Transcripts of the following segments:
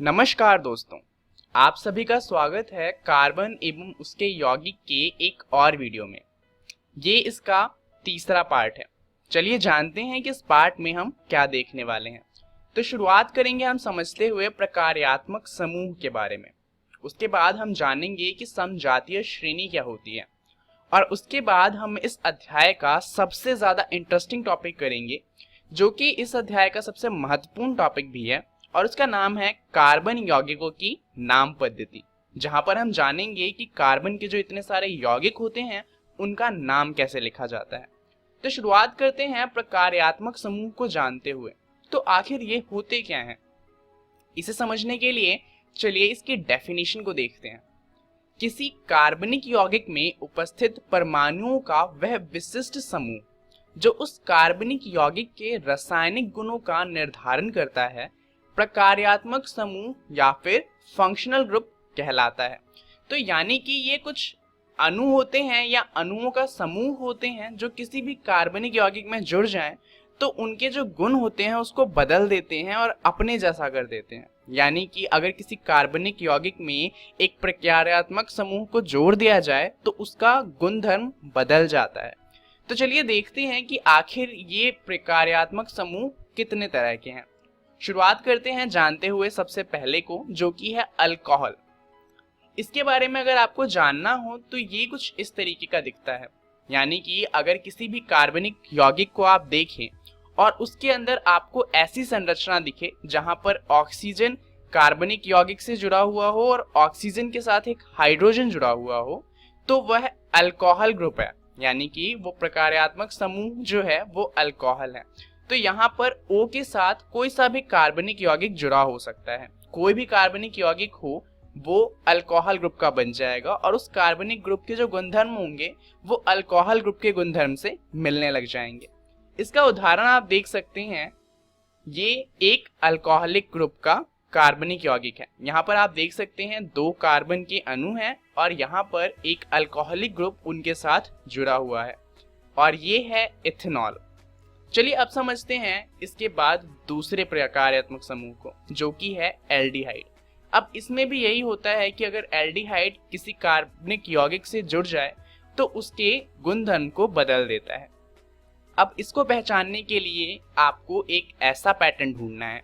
नमस्कार दोस्तों, आप सभी का स्वागत है कार्बन एवं उसके यौगिक के एक और वीडियो में। ये इसका तीसरा पार्ट है। चलिए जानते हैं कि इस पार्ट में हम क्या देखने वाले हैं। तो शुरुआत करेंगे हम समझते हुए प्रकार्यात्मक समूह के बारे में। उसके बाद हम जानेंगे कि समजातीय श्रेणी क्या होती है और उसके बाद हम इस अध्याय का सबसे ज़्यादा इंटरेस्टिंग टॉपिक करेंगे, जो कि इस अध्याय का सबसे महत्वपूर्ण टॉपिक भी है, और उसका नाम है कार्बन यौगिकों की नाम पद्धति, जहां पर हम जानेंगे कि कार्बन के जो इतने सारे यौगिक होते हैं उनका नाम कैसे लिखा जाता है। तो शुरुआत करते हैं प्रकार्यात्मक समूह को जानते हुए। तो आखिर ये होते क्या हैं? इसे समझने के लिए चलिए इसकी डेफिनेशन को देखते हैं। किसी कार्बनिक यौगिक में उपस्थित परमाणुओं का वह विशिष्ट समूह जो उस कार्बनिक यौगिक के रासायनिक गुणों का निर्धारण करता है, प्रकार्यात्मक समूह या फिर फंक्शनल ग्रुप कहलाता है। तो यानी कि ये कुछ अणु होते हैं या अणुओं का समूह होते हैं जो किसी भी कार्बनिक यौगिक में जुड़ जाएं तो उनके जो गुण होते हैं उसको बदल देते हैं और अपने जैसा कर देते हैं। यानी कि अगर किसी कार्बनिक यौगिक में एक प्रकार्यात्मक समूह को जोड़ दिया जाए तो उसका गुणधर्म बदल जाता है। तो चलिए देखते हैं कि आखिर ये प्रकार्यात्मक समूह कितने तरह के हैं। शुरुआत करते हैं जानते हुए सबसे पहले को, जो कि है अल्कोहल। इसके बारे में अगर आपको जानना हो तो ये कुछ इस तरीके का दिखता है। यानी कि अगर किसी भी कार्बनिक यौगिक को आप देखें और उसके अंदर आपको ऐसी संरचना दिखे जहां पर ऑक्सीजन कार्बनिक यौगिक से जुड़ा हुआ हो और ऑक्सीजन के साथ एक हाइड्रोजन जुड़ा हुआ हो, तो वह अल्कोहल ग्रुप है। यानी कि वो प्रकार्यात्मक समूह जो है वो अल्कोहल है। तो यहाँ पर O के साथ कोई सा भी कार्बनिक यौगिक जुड़ा हो सकता है। कोई भी कार्बनिक यौगिक हो वो अल्कोहल ग्रुप का बन जाएगा और उस कार्बनिक ग्रुप के जो गुणधर्म होंगे वो अल्कोहल ग्रुप के गुणधर्म से मिलने लग जाएंगे। इसका उदाहरण आप देख सकते हैं। ये एक अल्कोहलिक ग्रुप का कार्बनिक यौगिक है। यहाँ पर आप देख सकते हैं 2 कार्बन के अणु हैं और यहाँ पर एक अल्कोहलिक ग्रुप उनके साथ जुड़ा हुआ है और ये है इथेनॉल। चलिए अब समझते हैं इसके बाद दूसरे प्रकार्यात्मक समूह को, जो कि है एल्डिहाइड। अब इसमें भी यही होता है कि अगर एल्डिहाइड किसी कार्बनिक यौगिक से जुड़ जाए तो उसके गुणधर्म को बदल देता है। अब इसको पहचानने के लिए आपको एक ऐसा पैटर्न ढूंढना है।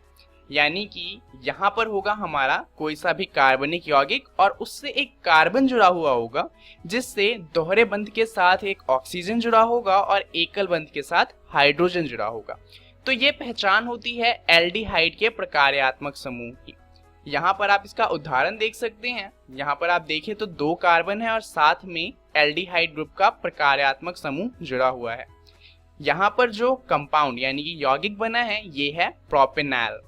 यानी कि यहाँ पर होगा हमारा कोई सा भी कार्बनिक यौगिक और उससे एक कार्बन जुड़ा हुआ होगा, जिससे दोहरे बंध के साथ एक ऑक्सीजन जुड़ा होगा और एकल बंध के साथ हाइड्रोजन जुड़ा होगा। तो ये पहचान होती है एल्डिहाइड के प्रकार्यात्मक समूह की। यहाँ पर आप इसका उदाहरण देख सकते हैं। यहाँ पर आप देखें तो 2 कार्बन है और साथ में एल्डिहाइड ग्रुप का प्रकार्यात्मक समूह जुड़ा हुआ है। यहाँ पर जो कंपाउंड यानी कि यौगिक बना है ये है प्रोपेनॉल।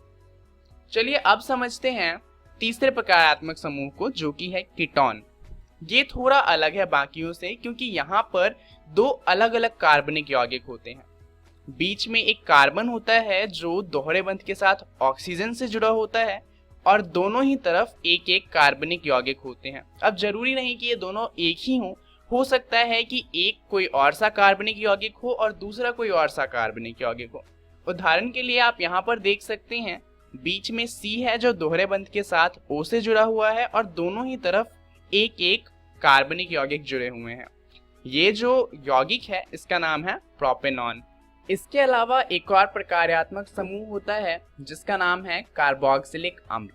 चलिए अब समझते हैं तीसरे प्रकार्यात्मक समूह को, जो कि है कीटोन। ये थोड़ा अलग है बाकियों से क्योंकि यहाँ पर 2 अलग अलग कार्बनिक यौगिक होते हैं। बीच में एक कार्बन होता है जो दोहरे बंध के साथ ऑक्सीजन से जुड़ा होता है और दोनों ही तरफ एक एक कार्बनिक यौगिक होते हैं। अब जरूरी नहीं कि ये दोनों एक ही हो सकता है कि एक कोई और सा कार्बनिक यौगिक हो और दूसरा कोई और सा कार्बनिक यौगिक हो। उदाहरण के लिए आप यहाँ पर देख सकते हैं बीच में C है जो दोहरे बंध के साथ O से जुड़ा हुआ है और दोनों ही तरफ एक एक कार्बनिक यौगिक जुड़े हुए हैं। ये जो यौगिक है इसका नाम है प्रोपेनॉन। इसके अलावा एक और प्रकार्यात्मक समूह होता है जिसका नाम है कार्बोक्सिलिक अम्ल।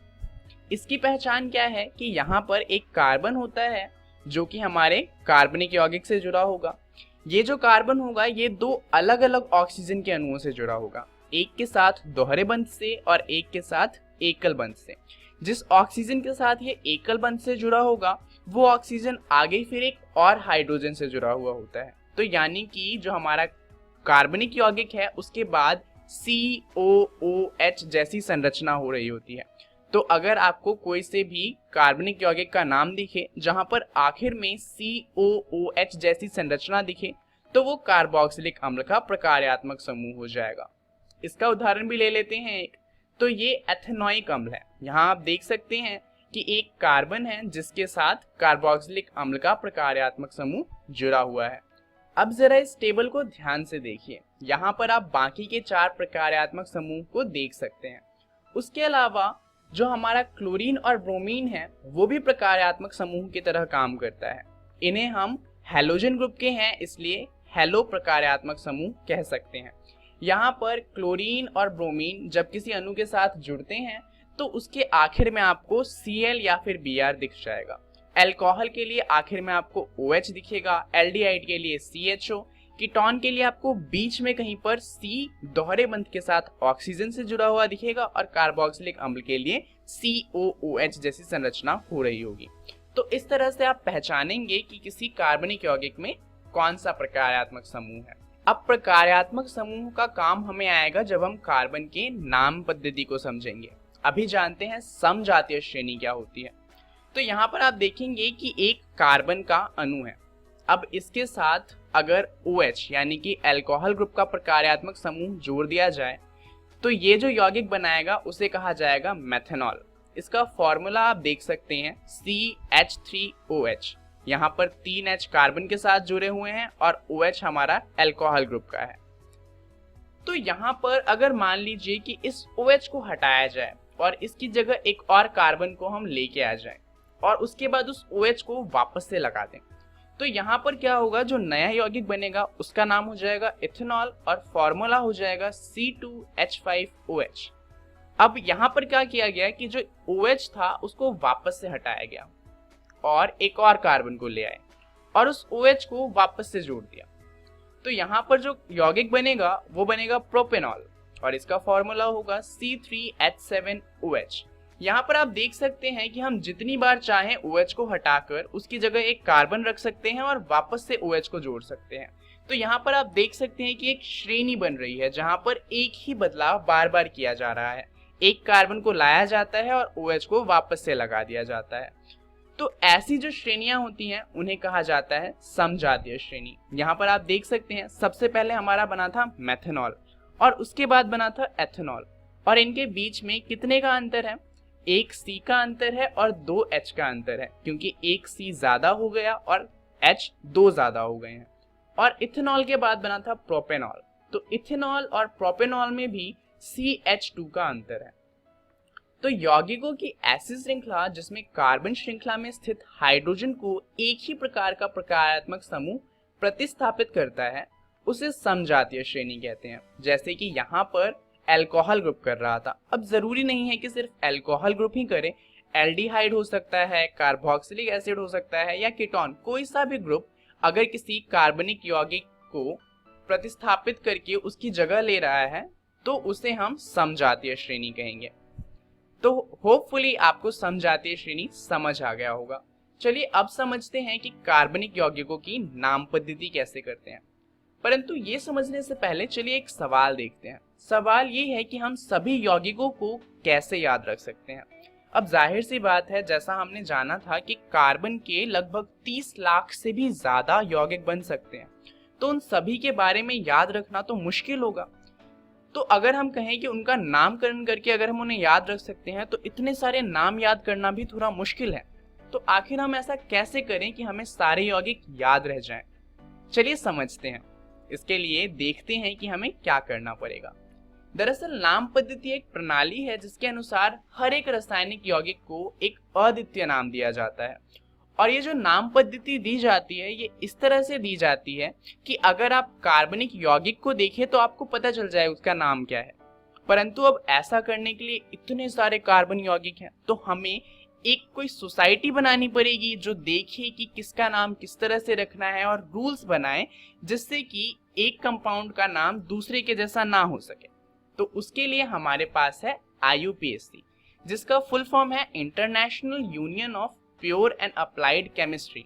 इसकी पहचान क्या है कि यहाँ पर एक कार्बन होता है जो कि हमारे कार्बनिक यौगिक से जुड़ा होगा। ये जो कार्बन होगा ये 2 अलग अलग ऑक्सीजन के अणुओं से जुड़ा होगा, एक के साथ दोहरे बंध से और एक के साथ एकल बंध से। जिस ऑक्सीजन के साथ ये एकल बंध से जुड़ा होगा वो ऑक्सीजन आगे फिर एक और हाइड्रोजन से जुड़ा हुआ होता है। तो यानी कि जो हमारा कार्बनिक यौगिक है उसके बाद COOH जैसी संरचना हो रही होती है। तो अगर आपको कोई से भी कार्बनिक यौगिक का नाम दिखे जहां पर आखिर में COOH जैसी संरचना दिखे तो वो कार्बोक्सिलिक अम्ल का प्रकार्यात्मक समूह हो जाएगा। इसका उदाहरण भी ले लेते हैं एक, तो ये एथेनोइक अम्ल है। यहाँ आप देख सकते हैं कि एक कार्बन है जिसके साथ कार्बोक्सिलिक अम्ल का प्रकार्यात्मक समूह जुड़ा हुआ है। अब जरा इस टेबल को ध्यान से देखिए। यहाँ पर आप बाकी के 4 प्रकार्यात्मक समूह को देख सकते हैं। उसके अलावा जो हमारा क्लोरीन और ब्रोमीन है वो भी प्रकार्यात्मक समूह की तरह काम करता है। इन्हें हम हैलोजन ग्रुप के हैं, इसलिए हैलो प्रकार्यात्मक समूह कह सकते हैं। यहाँ पर क्लोरीन और ब्रोमीन जब किसी अणु के साथ जुड़ते हैं तो उसके आखिर में आपको Cl या फिर Br दिख जाएगा। अल्कोहल के लिए आखिर में आपको OH दिखेगा, एल्डिहाइड के लिए CHO, कीटोन के लिए आपको बीच में कहीं पर C दोहरे बंध के साथ ऑक्सीजन से जुड़ा हुआ दिखेगा और कार्बोक्सिलिक अम्ल के लिए COOH जैसी संरचना हो रही होगी। तो इस तरह से आप पहचानेंगे कि किसी कार्बनिक यौगिक में कौन सा प्रकार्यात्मक समूह है। अब प्रकार्यात्मक समूह का काम हमें आएगा जब हम कार्बन के नाम पद्धति को समझेंगे। अभी जानते हैं समजातीय श्रेणी क्या होती है। तो यहाँ पर आप देखेंगे कि एक कार्बन का अणु है। अब इसके साथ अगर OH यानी कि अल्कोहल ग्रुप का प्रकार्यात्मक समूह जोड़ दिया जाए तो ये जो यौगिक बनाएगा उसे कहा जाएगा मेथनॉल। इसका फॉर्मूला आप देख सकते हैं CH3OH। यहाँ पर 3H कार्बन के साथ जुड़े हुए हैं और OH हमारा अल्कोहल ग्रुप का है। तो यहाँ पर अगर मान लीजिए कि इस OH को हटाया जाए और इसकी जगह एक और कार्बन को हम लेके आ जाएं और उसके बाद उस OH को वापस से लगा दें, तो यहाँ पर क्या होगा, जो नया यौगिक बनेगा उसका नाम हो जाएगा इथेनॉल और फॉर्मूला हो जाएगा C2H5OH। अब यहाँ पर क्या किया गया कि जो OH था उसको वापस से हटाया गया और एक और कार्बन को ले आए और उस OH को वापस से जोड़ दिया। तो यहाँ पर जो यौगिक बनेगा वो बनेगा प्रोपेनॉल और इसका फॉर्मूला होगा C3H7OH। यहाँ पर आप देख सकते हैं कि हम जितनी बार चाहें OH को हटाकर उसकी जगह एक कार्बन रख सकते हैं और वापस से OH को जोड़ सकते हैं। तो यहाँ पर आप देख सकते हैं कि एक श्रेणी बन रही है जहाँ पर एक ही बदलाव बार बार किया जा रहा है। एक कार्बन को लाया जाता है और OH को वापस से लगा दिया जाता है। तो ऐसी जो श्रेणियां होती हैं उन्हें कहा जाता है समजातीय श्रेणी। यहाँ पर आप देख सकते हैं सबसे पहले हमारा बना था मेथनॉल और उसके बाद बना था एथेनॉल और इनके बीच में कितने का अंतर है, एक C का अंतर है और 2 H का अंतर है, क्योंकि एक C ज्यादा हो गया और H 2 ज्यादा हो गए हैं। और इथेनॉल के बाद बना था प्रोपेनॉल। तो इथेनॉल और प्रोपेनॉल में भी CH2 का अंतर है। तो यौगिकों की ऐसी श्रृंखला जिसमें कार्बन श्रृंखला में स्थित हाइड्रोजन को एक ही प्रकार का प्रकार्यात्मक समूह प्रतिस्थापित करता है उसे समजातीय श्रेणी कहते हैं। जैसे कि यहाँ पर अल्कोहल ग्रुप कर रहा था। अब जरूरी नहीं है कि सिर्फ अल्कोहल ग्रुप ही करे, एल्डिहाइड हो सकता है, कार्बोक्सिलिक एसिड हो सकता है या कीटोन, कोई सा भी ग्रुप अगर किसी कार्बनिक यौगिक को प्रतिस्थापित करके उसकी जगह ले रहा है तो उसे हम समजातीय श्रेणी कहेंगे। तो होपफुली आपको समजातीय श्रेणी समझ आ गया होगा। चलिए अब समझते हैं कि कार्बनिक यौगिकों की नाम पद्धति कैसे करते हैं। परंतु ये समझने से पहले चलिए एक सवाल देखते हैं। सवाल ये है कि हम सभी यौगिकों को कैसे याद रख सकते हैं। अब जाहिर सी बात है, जैसा हमने जाना था कि कार्बन के लगभग 30 लाख से भी ज्यादा यौगिक बन सकते हैं, तो उन सभी के बारे में याद रखना तो मुश्किल होगा। तो अगर हम कहें कि उनका नामकरण करके अगर हम उन्हें याद रख सकते हैं तो इतने सारे नाम याद करना भी थोड़ा मुश्किल है। तो आखिर हम ऐसा कैसे करें कि हमें सारे यौगिक याद रह जाएं? चलिए समझते हैं। इसके लिए देखते हैं कि हमें क्या करना पड़ेगा। दरअसल नाम पद्धति एक प्रणाली है जिसके अनुसार हर एक रासायनिक यौगिक को एक अद्वितीय नाम दिया जाता है। और ये जो नाम पद्धति दी जाती है ये इस तरह से दी जाती है कि अगर आप कार्बनिक यौगिक को देखें तो आपको पता चल जाए उसका नाम क्या है। परंतु अब ऐसा करने के लिए इतने सारे कार्बन यौगिक हैं तो हमें एक कोई सोसाइटी बनानी पड़ेगी जो देखे कि किसका नाम किस तरह से रखना है और रूल्स बनाए जिससे कि एक कंपाउंड का नाम दूसरे के जैसा ना हो सके। तो उसके लिए हमारे पास है IUPAC, जिसका फुल फॉर्म है international union of pure and applied chemistry.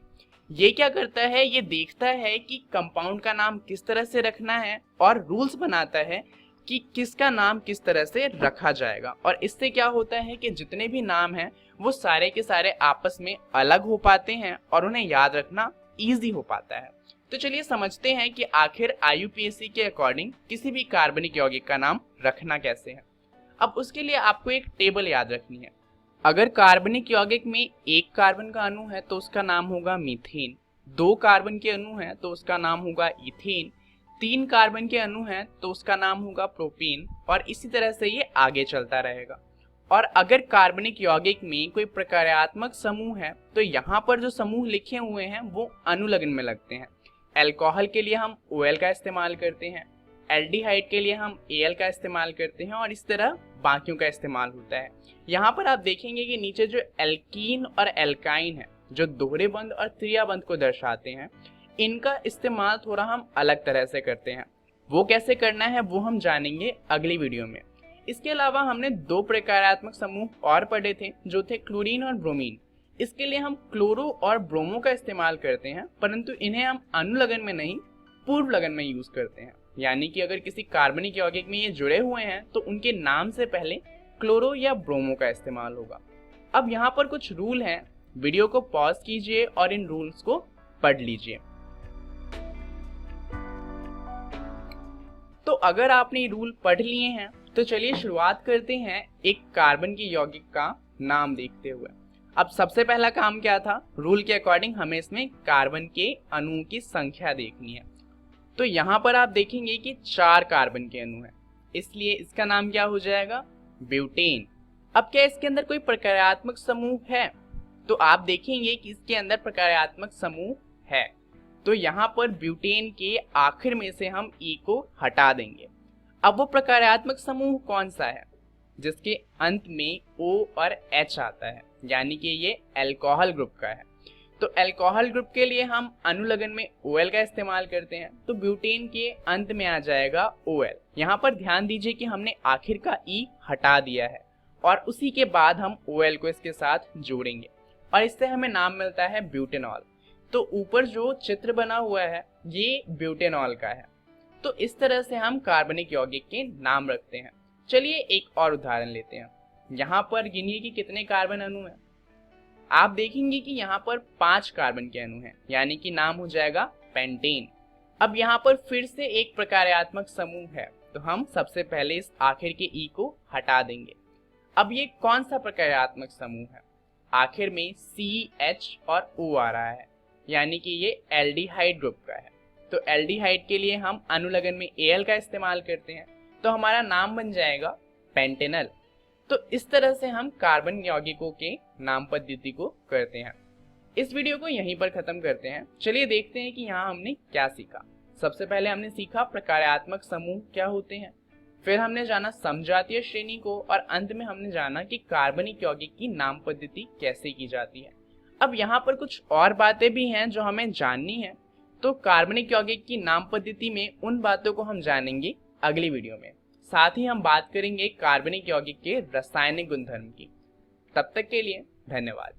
ये क्या करता है, ये देखता है कि कंपाउंड का नाम किस तरह से रखना है और रूल्स बनाता है कि किसका नाम किस तरह से रखा जाएगा। और इससे क्या होता है कि जितने भी नाम हैं वो सारे के सारे आपस में अलग हो पाते हैं और उन्हें याद रखना इजी हो पाता है। तो चलिए समझते हैं कि आखिर IUPAC के अकॉर्डिंग किसी भी कार्बनिक यौगिक का नाम रखना कैसे है। अब उसके लिए आपको एक टेबल याद रखनी है। अगर कार्बनिक यौगिक में एक कार्बन का अणु है तो उसका नाम होगा मीथेन, 2 कार्बन के अणु हैं तो उसका नाम होगा इथेन, 3 कार्बन के अणु हैं तो उसका नाम होगा प्रोपेन और इसी तरह से ये आगे चलता रहेगा। और अगर कार्बनिक यौगिक में कोई प्रकार्यात्मक समूह है तो यहाँ पर जो समूह लिखे हुए हैं वो अनुलग्न में लगते हैं। अल्कोहल के लिए हम OL का इस्तेमाल करते हैं, एल्डिहाइड के लिए हम Al का इस्तेमाल करते हैं और इस तरह बाकियों का इस्तेमाल होता है। यहाँ पर आप देखेंगे कि नीचे जो एल्कीन और एल्काइन है जो दोहरे बंध और त्रिया बंध को दर्शाते हैं, इनका इस्तेमाल थोड़ा हम अलग तरह से करते हैं। वो कैसे करना है वो हम जानेंगे अगली वीडियो में। इसके अलावा हमने 2 प्रकार्यात्मक समूह और पढ़े थे जो थे क्लोरीन और ब्रोमीन। इसके लिए हम क्लोरो और ब्रोमो का इस्तेमाल करते हैं, परंतु इन्हें हम अनुलग्न में नहीं पूर्व लगन में यूज करते हैं। यानी कि अगर किसी कार्बनिक यौगिक में ये जुड़े हुए हैं तो उनके नाम से पहले क्लोरो या ब्रोमो का इस्तेमाल होगा। अब यहाँ पर कुछ रूल हैं, वीडियो को पॉज कीजिए और इन रूल्स को पढ़ लीजिए। तो अगर आपने रूल पढ़ लिए हैं तो चलिए शुरुआत करते हैं एक कार्बन की यौगिक का नाम देखते हुए। अब सबसे पहला काम क्या था, रूल के अकॉर्डिंग हमें इसमें कार्बन के अणुओं की संख्या देखनी है। तो यहाँ पर आप देखेंगे कि 4 कार्बन के अणु हैं, इसलिए इसका नाम क्या हो जाएगा, ब्यूटेन। अब क्या इसके अंदर कोई प्रकार्यात्मक समूह है, तो आप देखेंगे कि इसके अंदर प्रकार्यात्मक समूह है। तो यहाँ पर ब्यूटेन के आखिर में से हम E को हटा देंगे। अब वो प्रकार्यात्मक समूह कौन सा है जिसके अंत में O और H आता है, यानी कि ये अल्कोहल ग्रुप का है। तो अल्कोहल ग्रुप के लिए हम अनुलग्न में OL का इस्तेमाल करते हैं, तो ब्यूटेन के अंत में आ जाएगा OL। यहाँ पर ध्यान दीजिए कि हमने आखिर का E हटा दिया है और उसी के बाद हम OL को इसके साथ जोड़ेंगे और इससे हमें नाम मिलता है ब्यूटेनॉल। तो ऊपर जो चित्र बना हुआ है ये ब्यूटेनॉल का है। तो इस तरह से हम कार्बनिक यौगिक के नाम रखते हैं। चलिए एक और उदाहरण लेते हैं। यहाँ पर गिनिए कि कितने कार्बन अणु हैं। आप देखेंगे कि यहाँ पर 5 कार्बन के अणु हैं, यानी कि नाम हो जाएगा पेंटेन। अब यहाँ पर फिर से एक प्रकार्यात्मक समूह है, तो हम सबसे पहले इस आखिर के E को हटा देंगे। अब ये कौन सा प्रकार्यात्मक समूह है, आखिर में CH और O आ रहा है, यानी कि ये एल्डिहाइड ग्रुप का है। तो एल्डिहाइड के लिए हम अनुलग्न में Al का इस्तेमाल करते हैं, तो हमारा नाम बन जाएगा पेंटेनल। तो इस तरह से हम कार्बन यौगिकों के नाम पद्धति को करते हैं। इस वीडियो को यहीं पर खत्म करते हैं। चलिए देखते हैं कि यहाँ हमने क्या सीखा। सबसे पहले हमने सीखा प्रकार्यात्मक समूह क्या होते हैं, फिर हमने जाना समजातीय श्रेणी को और अंत में हमने जाना कि कार्बनिक यौगिक की नाम पद्धति कैसे की जाती है। अब यहाँ पर कुछ और बातें भी हैं जो हमें जाननी है, तो कार्बनिक यौगिक की नाम पद्धति में उन बातों को हम जानेंगे अगली वीडियो में। साथ ही हम बात करेंगे कार्बनिक यौगिक के रासायनिक गुणधर्म की। तब तक के लिए धन्यवाद।